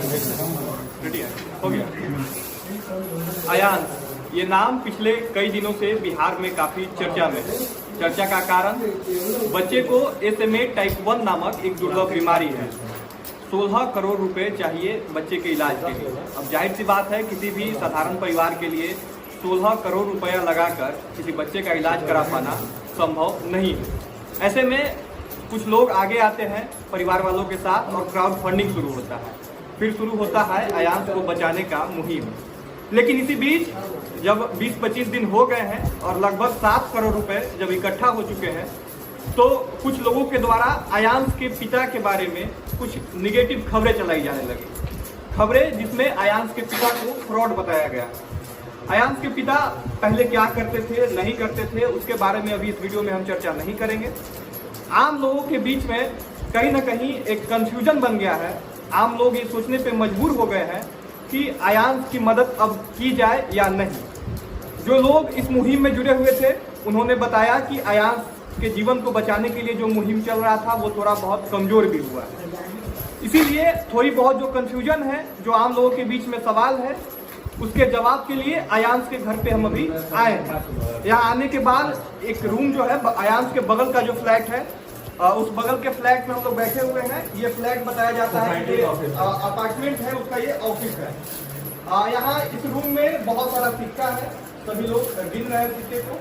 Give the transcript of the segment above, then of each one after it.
Ready है, हो गया। अयांश, ये नाम पिछले कई दिनों से बिहार में काफी चर्चा में है। चर्चा का कारण बच्चे को SMA टाइप 1 नामक एक दुर्लभ बीमारी है। 16 करोड़ रुपए चाहिए बच्चे के इलाज के लिए। अब जाहिर सी बात है, किसी भी साधारण परिवार के लिए 16 करोड़ रुपया लगाकर किसी बच्चे का इलाज करा पाना संभव नहीं है। ऐसे में कुछ लोग आगे आते हैं परिवार वालों के साथ और क्राउड फंडिंग शुरू होता है। फिर शुरू होता है अयांश को बचाने का मुहिम। लेकिन इसी बीच जब 20-25 दिन हो गए हैं और लगभग 7 करोड़ रुपए जब इकट्ठा हो चुके हैं, तो कुछ लोगों के द्वारा अयांश के पिता के बारे में कुछ निगेटिव खबरें चलाई जाने लगी। खबरें जिसमें अयांश के पिता को फ्रॉड बताया गया। अयांश के पिता पहले क्या करते थे, नहीं करते थे, उसके बारे में अभी इस वीडियो में हम चर्चा नहीं करेंगे। आम लोगों के बीच में कहीं ना कहीं एक कंफ्यूजन बन गया है। आम लोग ये सोचने पे मजबूर हो गए हैं कि अयांश की मदद अब की जाए या नहीं। जो लोग इस मुहिम में जुड़े हुए थे उन्होंने बताया कि अयांश के जीवन को बचाने के लिए जो मुहिम चल रहा था वो थोड़ा बहुत कमजोर भी हुआ है। इसीलिए थोड़ी बहुत जो कंफ्यूजन है, जो आम लोगों के बीच में सवाल है, उसके जवाब के लिए अयांश के घर पे हम अभी आए हैं। यहाँ आने के बाद एक रूम जो है अयांश के बगल का जो फ्लैट है, उस बगल के फ्लैट में हम लोग बैठे हुए हैं। ये फ्लैट बताया जाता है कि अपार्टमेंट है, उसका ये ऑफिस है। यहाँ इस रूम में बहुत सारा सिक्का है, सभी लोग गिन रहे हैं सिक्के को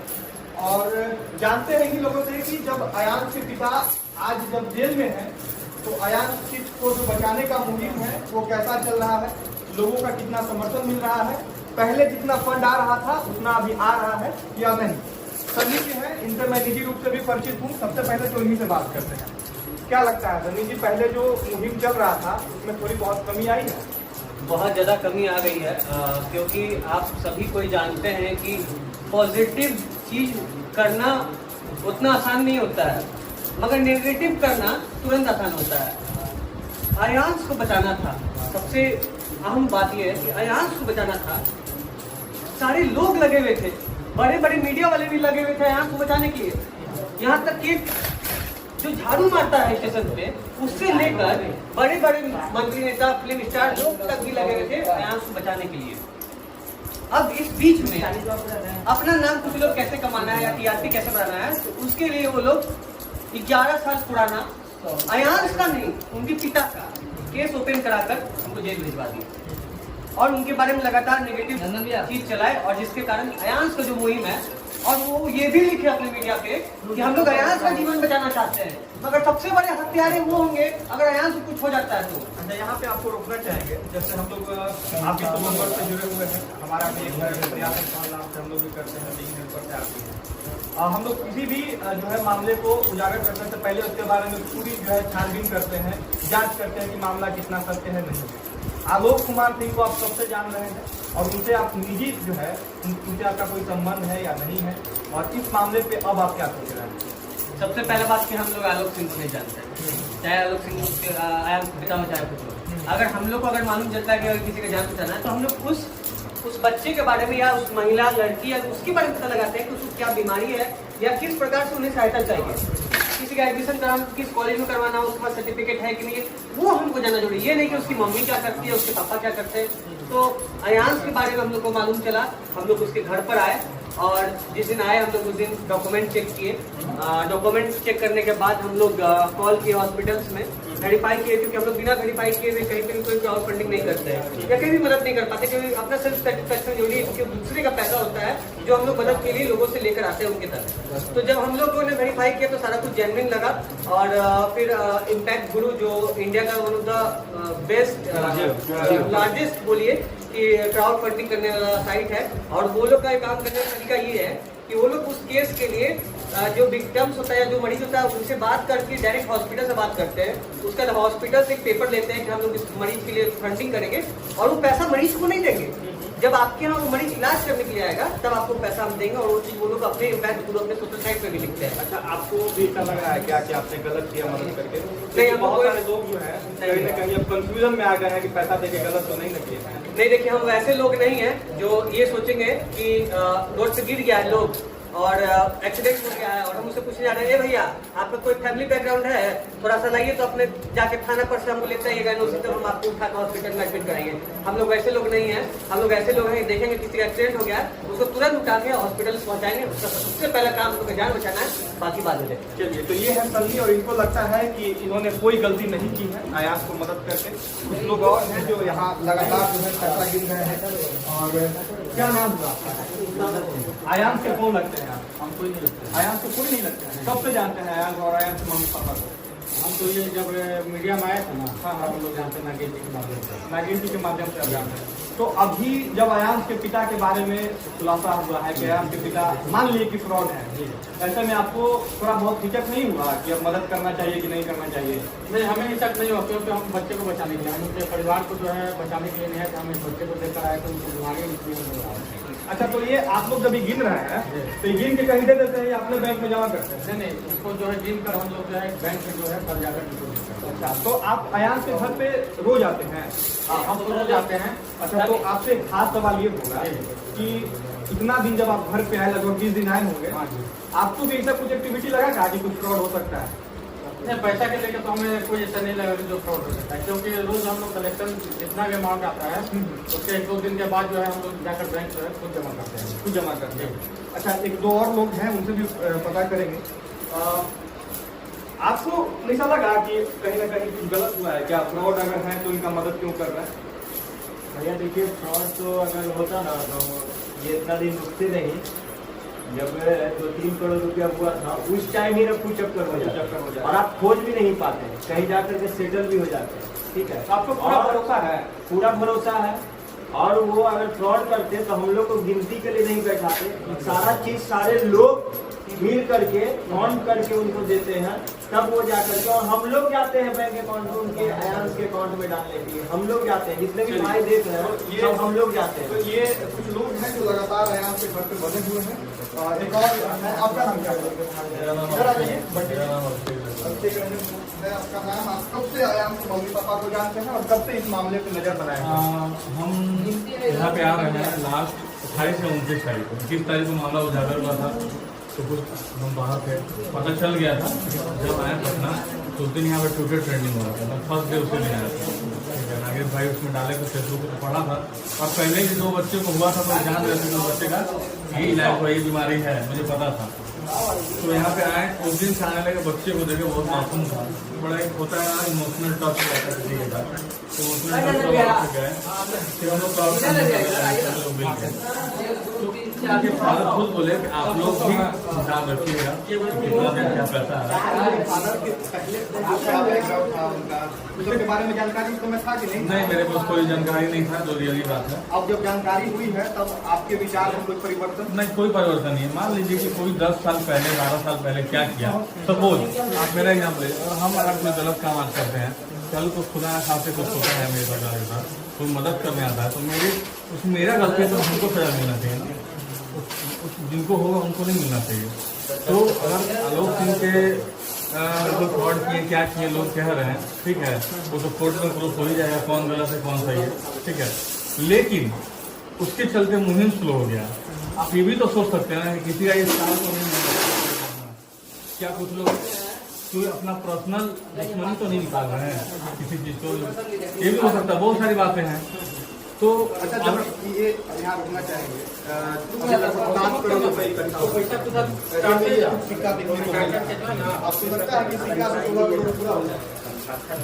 और जानते हैं कि लोगों से कि जब अयांश के पिता आज जब जेल में है तो अयांश को जो बचाने का मुहिम है वो कैसा चल रहा है, लोगों का कितना समर्थन मिल रहा है, पहले जितना फंड आ रहा था उतना अभी आ रहा है या नहीं। सनी जी हैं, इनसे मैं निजी रूप से भी परिचित हूँ। सबसे पहले तो इन्हीं से बात करते हैं। क्या लगता है सनी जी, पहले जो मुहिम चल रहा था उसमें थोड़ी बहुत कमी आई है? बहुत ज़्यादा कमी आ गई है, क्योंकि आप सभी कोई जानते हैं कि पॉजिटिव चीज करना उतना आसान नहीं होता है, मगर नेगेटिव करना तुरंत आसान होता है। अयांश को बचाना था, सबसे अहम बात यह है कि अयांश को बचाना था। सारे लोग लगे हुए थे, बड़े बड़े मीडिया वाले भी लगे हुए थे अयांश को बचाने के लिए। यहाँ तक कि जो झाड़ू मारता है स्टेशन पे, उससे लेकर बड़े बड़े मंत्री, नेता, फिल्म स्टार लोग तक भी लगे हुए थे अयांश को बचाने के लिए। अब इस बीच में अपना नाम कुछ लोग कैसे कमाना है या टीआरपी कैसे बढ़ाना है, तो उसके लिए वो लोग 11 साल पुराना अयांश का नहीं, उनके पिता का केस ओपन कराकर हमको जेल भिजवा दिया और उनके बारे में लगातार नेगेटिव चीज चलाए, और जिसके कारण अयांश का जो मुहिम है, और वो ये भी लिखे अपने मीडिया पे कि हम लोग अयांश का जीवन बचाना चाहते हैं, मगर सबसे बड़े हत्यारे वो होंगे अगर अयांश को कुछ हो जाता है तो। अच्छा, यहाँ पे आपको रोकना चाहेंगे, जैसे हम लोग आप इस नंबर से जुड़े हुए हैं, हमारा भी एक प्रयास से हम लोग भी करते हैं, लिंक नंबर से आती है। हम लोग किसी भी जो है मामले को उजागर करने से पहले उसके बारे में पूरी जो है छानबीन करते हैं, जांच करते हैं कि मामला कितना सत्य है नहीं। आलोक कुमार सिंह को आप सबसे जान रहे हैं और उनसे आप निजी जो है उनसे आपका कोई संबंध है या नहीं है, और इस मामले पे अब आप क्या सोच रहे हैं? सबसे पहले बात कि हम लोग आलोक सिंह को नहीं जानते हैं, चाहे आलोक सिंह आया पिता हो चाहे कुछ हो। अगर हम लोग को अगर मालूम चलता है कि अगर किसी का जान बचाना है तो हम लोग उस बच्चे के बारे में या उस महिला, लड़की या उसके बारे में पता लगाते हैं कि उसको क्या बीमारी है या किस प्रकार से उन्हें सहायता चाहिए, किसी का एडमिशन कराना, किस कॉलेज में करवाना, उसके पास सर्टिफिकेट है कि नहीं, वो हमको जानना जरूरी। ये नहीं कि उसकी मम्मी क्या करती है, उसके पापा क्या करते हैं। तो अयांश के बारे में हम लोग को मालूम चला, हम लोग उसके घर पर आए और जिस दिन आए हम लोग उस दिन डॉक्यूमेंट चेक किए। डॉक्यूमेंट चेक करने के बाद हम लोग कॉल किए हॉस्पिटल्स में, वेरीफाई किए, क्योंकि हम लोग बिना वेरीफाई किए हुए कहीं पर कोई क्राउड फंडिंग नहीं करते हैं या कहीं भी मदद नहीं कर पाते, क्योंकि अपना सेल्फ सेटिस्फेक्शन जरूरी है, क्योंकि दूसरे का पैसा होता है जो हम लोग मदद के लिए लोगों से लेकर आते हैं उनके तक। तो जब हम लोगों ने वेरीफाई किया तो सारा कुछ जेन्युइन लगा, और फिर इम्पैक्ट गुरु जो इंडिया का one of the best largest बोलिए कि क्राउड फंडिंग करने वाला साइट है, और वो लोग का काम करने का तरीका ये है कि वो लोग उस केस के लिए जो विक्टिम्स होता है या जो मरीज होता है उनसे बात करके डायरेक्ट हॉस्पिटल से बात करते हैं। उसका हॉस्पिटल से एक पेपर लेते हैं कि हम लोग इस मरीज के लिए फंडिंग करेंगे, और वो पैसा मरीज को नहीं देंगे। जब आपके यहाँ वो मरीज इलाज करने के लिए आएगा तब आपको पैसा हम देंगे, और वो चीज वो लोग अपने इम्पैक्ट गुरु अपने सोशल साइट पे भी लिखते हैं। अच्छा, आपको भी ऐसा लग रहा है क्या कि आपने गलत किया मदद करके? नहीं, बहुत सारे लोग जो है कहीं ना कहीं अब कंफ्यूजन में आ गए हैं कि पैसा देके गलत तो नहीं न किए हैं। नहीं, देखिए हम वैसे लोग नहीं हैं जो ये सोचेंगे कि रोड पे गिर गया है लोग और एक्सीडेंट हो गया है और हम उससे पूछने जा रहे हैं, ए भैया आपका कोई फैमिली बैकग्राउंड है, थोड़ा सा लाइए तो अपने जाके थाना पर से हमको लेते आइएगा, उसी तरह हम आपको उठा कर हॉस्पिटल में एडमिट कराएंगे। हम लोग वैसे लोग नहीं हैं, हम लोग ऐसे लोग हैं देखेंगे किसी का एक्सीडेंट हो गया उसको तुरंत उठा के हॉस्पिटल पहुंचाएंगे। उसका सबसे पहला काम हम लोग का जान बचाना है, बाकी बात हो जाए। चलिए, तो ये है सन्नी और इनको लगता है कि इन्होंने कोई गलती नहीं की है आयांश को मदद करके। कुछ लोग और हैं जो यहाँ लगातार जो है पैसा गिन रहे हैं। और क्या नाम हुआ आपका? आयांश के कौन लगते हैं आप? हम कोई नहीं लगता है। आयांश को कोई नहीं लगता है, कब से जानते हैं आयांश और आयांश के मम्मी पापा को? हम तो ये जब मीडिया में आया था ना, हाँ, हाँ। हम लोग जानते हैं नागेश जी के माध्यम से। नागिन जी के माध्यम से आप जानते हैं। तो अभी जब आयांश के पिता के बारे में खुलासा हुआ है कि आयांश के पिता मान लिए कि फ्रॉड है, ऐसे में आपको थोड़ा बहुत हिचक नहीं हुआ कि अब मदद करना चाहिए कि नहीं करना चाहिए? नहीं, हमें हिचक नहीं हुआ क्योंकि हम बच्चे को बचाने के लिए, हम उनके परिवार को जो है बचाने के लिए नहीं है कि हम इस बच्चे को लेकर आए तो उनको बीमारी निकली। अच्छा, तो ये आप लोग जब ये गिन रहे हैं तो ये गिन के कहीं दे देते हैं या अपने बैंक में जमा करते हैं? नहीं, उसको जो है गिन कर हम लोग जो है बैंक में जो है घर जाकर डिपोजिट करते हैं। अच्छा, तो आप आयांश के घर पे रोज आते हैं? हाँ, हम तो रोज आते हैं। अच्छा, तो आपसे एक खास सवाल ये होगा कि इतना दिन जब आप घर पे आए, लगभग 20 दिन आए होंगे, हाँ जी। आपको भी ऐसा कुछ एक्टिविटी लगा था कि कुछ फ्रॉड हो सकता है? नहीं, पैसा के लेकर तो हमें कोई ऐसा नहीं लगा कि जो फ्रॉड हो सकता है, क्योंकि रोज हम लोग कलेक्शन जितना भी अमाउंट आता है उसके 1-2 दिन के बाद जो है हम लोग जाकर बैंक जो है खुद जमा करते हैं। खुद जमा करते हैं। अच्छा, एक दो और लोग हैं, उनसे भी पता करेंगे। आपको ऐसा लगा कि कहीं ना कहीं कुछ गलत हुआ है क्या? फ्रॉड अगर है तो इनका मदद क्यों कर रहा है? भैया देखिए, फ्रॉड तो अगर होता ना तो ये इतना दिन रुकते नहीं। जब 2-3 करोड़ रुपया हुआ था उस टाइम ही रफू चक्कर हो जाता है और आप खोज भी नहीं पाते, कहीं जाकर के सेटल भी हो जाते हैं। ठीक है, आपको पूरा भरोसा है? पूरा भरोसा है। और वो अगर फ्रॉड करते तो हम लोग को गिनती के लिए नहीं बैठाते, सारा चीज सारे लोग मिल करके काउंट करके उनको देते हैं, तब वो जा करके और हम लोग जाते हैं बैंक अकाउंट में उनके आयांश के अकाउंट में डालने के लिए। हम लोग जाते हैं, जितने भी भाई देख रहे हैं सब हम लोग जाते हैं। तो ये कुछ लोग हैं जो लगातार आयांश के घर पे बने हुए हैं। एक और है, आपका नाम क्या है? इधर आ जाइए। आपका नाम, आप कब से आयांश के मम्मी पापा को जानते हैं और कब से इस मामले पे नजर बनाए हैं? हम यहाँ पे आ रहे हैं लास्ट 28 या 29 तारीख को। 21 तारीख को मामला उजागर हुआ था तो कुछ हम बाहर थे, पता चल गया था। जब आए पटना तो उस दिन यहाँ पर ट्विटर ट्रेंडिंग हुआ था, मैं फर्स्ट डे उसे दिन आया था। नागेश भाई उसमें डाले तो फेसबुक पर पढ़ा था और पहले ही 2 बच्चे को हुआ था तो जान रहे थे 2 बच्चे का यही इलाज हुआ, यही बीमारी है, मुझे पता था। तो यहाँ पे आए, उस दिन से आने लगे, बच्चे को देखे बहुत मासूम था, बड़ा एक होता है ना इमोशनल टच रहता है किसी के साथ, तो इमोशनल टच गए। फिर हम लोग मिल गए तो उनके फादर खुद बोले कि आप लोग भी ध्यान रखिएगा कितना देर क्या पैसा है। उसके बारे में जानकारी तो मैं था कि नहीं? नहीं, मेरे पास कोई जानकारी नहीं था, जो रियली बात है। अब जब जानकारी हुई है तब आपके विचार में कोई परिवर्तन? नहीं, कोई परिवर्तन नहीं है। मान लीजिए कि कोई 10 साल पहले 12 साल पहले क्या किया, सपोज आप मेरा एग्जाम्पल ले, और हम अगर कोई गलत काम आज करते हैं, कल को खुदा ना खाते कुछ होता है मेरे साथ, कोई मदद करने आता है तो मेरा गलती तो हमको सजा मिलना चाहिए ना, जिनको होगा उनको नहीं मिलना चाहिए। तो अगर आलोक सिंह के जो फ्रॉड किए क्या किए लोग कह रहे हैं, ठीक है, वो तो कोर्ट में प्रूफ हो ही जाएगा कौन गलत है कौन सही है, ठीक है। लेकिन उसके चलते मुहिम स्लो हो गया। आप ये भी तो सोच सकते हैं ना कि किसी का ये साल तो नहीं मिला, क्या कुछ लोग कोई अपना पर्सनल दुश्मनी तो नहीं निकाल रहे हैं किसी चीज को, ये भी हो सकता है, बहुत सारी बातें हैं। तो अच्छा, जब ये यहाँ रुकना चाहेंगे, 7 करोड़ रुपए सिक्का देखने को मिला, आपको लगता है कि सिक्का से 16 करोड़ पूरा हो जाए?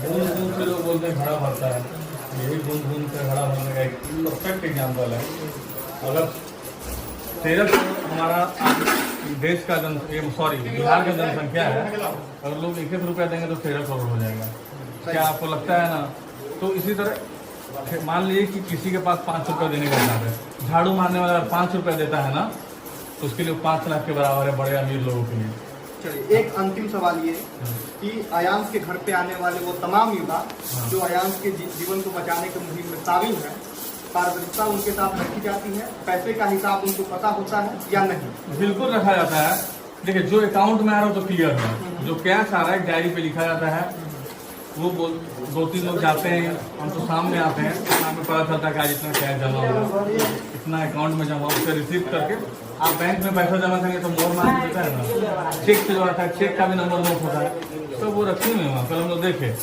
बूंद बूंद से लोग बोलते हैं घड़ा भरता है, यही बूंद बूंद से घड़ा भरने का एक परफेक्ट एग्जाम्पल है। अगर 13 करोड़ हमारा देश का बिहार का जनसंख्या है, अगर लोग 1-1 रुपया देंगे तो 13 करोड़ हो जाएगा। क्या आपको लगता है ना? तो इसी तरह मान लीजिए कि किसी के पास 5 रुपया देने का हिसाब है, झाड़ू मारने वाला 5 रुपया देता है ना, तो उसके लिए 5 लाख के बराबर है बड़े अमीर लोगों के लिए। चलिए, एक अंतिम सवाल ये कि आयांश के घर पे आने वाले वो तमाम युवा जो आयांश के जीवन को बचाने की मुहिम में शामिल है, पारदर्शिता उनके साथ रखी जाती है? पैसे का हिसाब उनको पता होता है या नहीं? बिल्कुल रखा जाता है। देखिए, जो अकाउंट में आ रहा है तो क्लियर है, जो कैश आ रहा है डायरी पे लिखा जाता है, वो दो तीन लोग जाते हैं, हम तो सामने आते हैं, हमें पता चलता है कि आज इतना कैश जमा हुआ, इतना अकाउंट में जमा, उसे रिसीव करके आप बैंक में पैसा जमा करेंगे तो मोर मार देता है ना, चेक से जो आता है, चेक का भी नंबर नोट होता है, तो वो रखे हुए वहाँ, कल हम लोग देखे।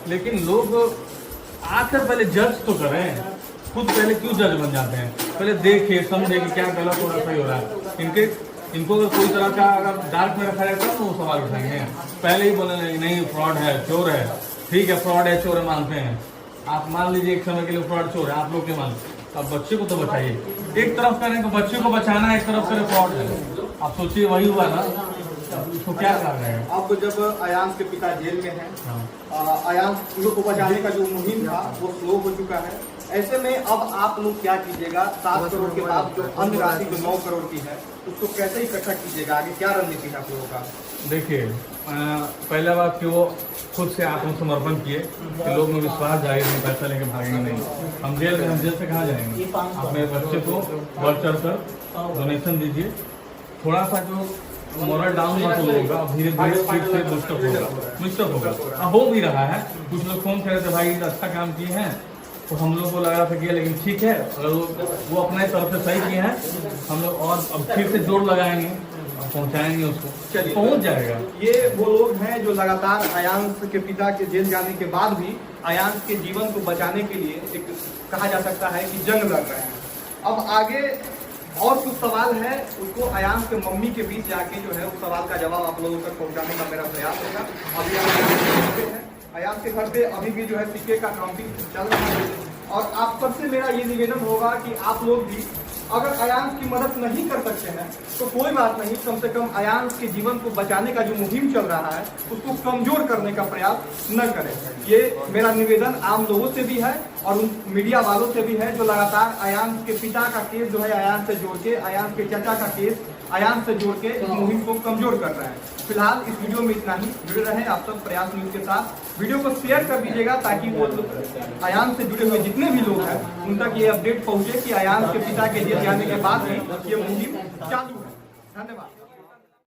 लेकिन लोग आकर पहले जज तो करें, खुद पहले क्यों जज बन जाते हैं, पहले देखे समझे कि क्या गलत हो रहा सही हो रहा है। इनको अगर कोई तरह का अगर डार्क में रखा जाए तब वो सवाल उठाएंगे, पहले ही बोले नहीं फ्रॉड है, चोर है, ठीक है फ्रॉड है चोर है मानते हैं, आप मान लीजिए एक समय के लिए फ्रॉड चोर है, आप लोग के मान, अब बच्चे को तो बचाइए, एक तरफ करें तो बच्चे को बचाना, एक तरफ करें फ्रॉड है, आप सोचिए वही हुआ ना, इसको क्या कर रहे हैं। अब जब अयांश के पिता जेल में हैं, अयांश को बचाने का जो मुहिम था वो स्लो हो चुका है, ऐसे में अब आप लोग क्या कीजिएगा, 7 करोड़ के बाद जो अन्य राशि जो 9 करोड़ की है उसको कैसे इकट्ठा कीजिएगा, आगे क्या रणनीति है आप लोगों का। देखिए पहला बात कि वो खुद से आत्मसमर्पण किए कि लोग में विश्वास जाए, पैसा लेके भागेंगे नहीं, हम जेल से कहाँ जाएंगे, अपने बच्चे को बढ़ चढ़ कर डोनेशन दीजिए, थोड़ा सा जो मोरल डाउन मत होगा, धीरे धीरे ठीक से बुस्टअप होगा, हो भी रहा है। कुछ लोग फोन करे थे भाई अच्छा काम किए हैं, तो हम लोग को लगा था कि लेकिन ठीक है, अगर वो अपने तरफ से सही किए हैं, हम लोग और अब फिर से जोर लगाएंगे, पहुंचाएंगे उसको, पहुंच जाएगा। ये वो लोग हैं जो लगातार अयांश के पिता के जेल जाने के बाद भी अयांश के जीवन को बचाने के लिए एक कहा जा सकता है कि जंग लड़ रहे हैं। अब आगे और कुछ सवाल है, उसको अयांश के मम्मी के बीच जाके जो है उस सवाल का जवाब आप लोगों तक पहुंचाने का मेरा प्रयास होगा। अभी अयांश के घर पे अभी भी जो है सिक्के का काउंटिंग चल रहा है, और आप सबसे मेरा ये निवेदन होगा कि आप लोग भी अगर अयांश की मदद नहीं कर सकते हैं तो कोई बात नहीं, कम से कम अयांश के जीवन को बचाने का जो मुहिम चल रहा है उसको कमजोर करने का प्रयास न करें। ये मेरा निवेदन आम लोगों से भी है और उन मीडिया वालों से भी है जो लगातार अयांश के पिता का केस जो है अयांश से जोड़ के, अयांश के चाचा का केस अयांश से जोड़ के इस मुहिम को कमजोर कर रहे हैं। फिलहाल इस वीडियो में इतना ही, जुड़े रहें आप सब प्रयास न्यूज के साथ, वीडियो को शेयर कर दीजिएगा ताकि वो अयांश से जुड़े हुए जितने भी लोग हैं उन तक ये अपडेट पहुंचे कि अयांश के पिता के जेल जाने के बाद भी ये मुहिम चालू है। धन्यवाद।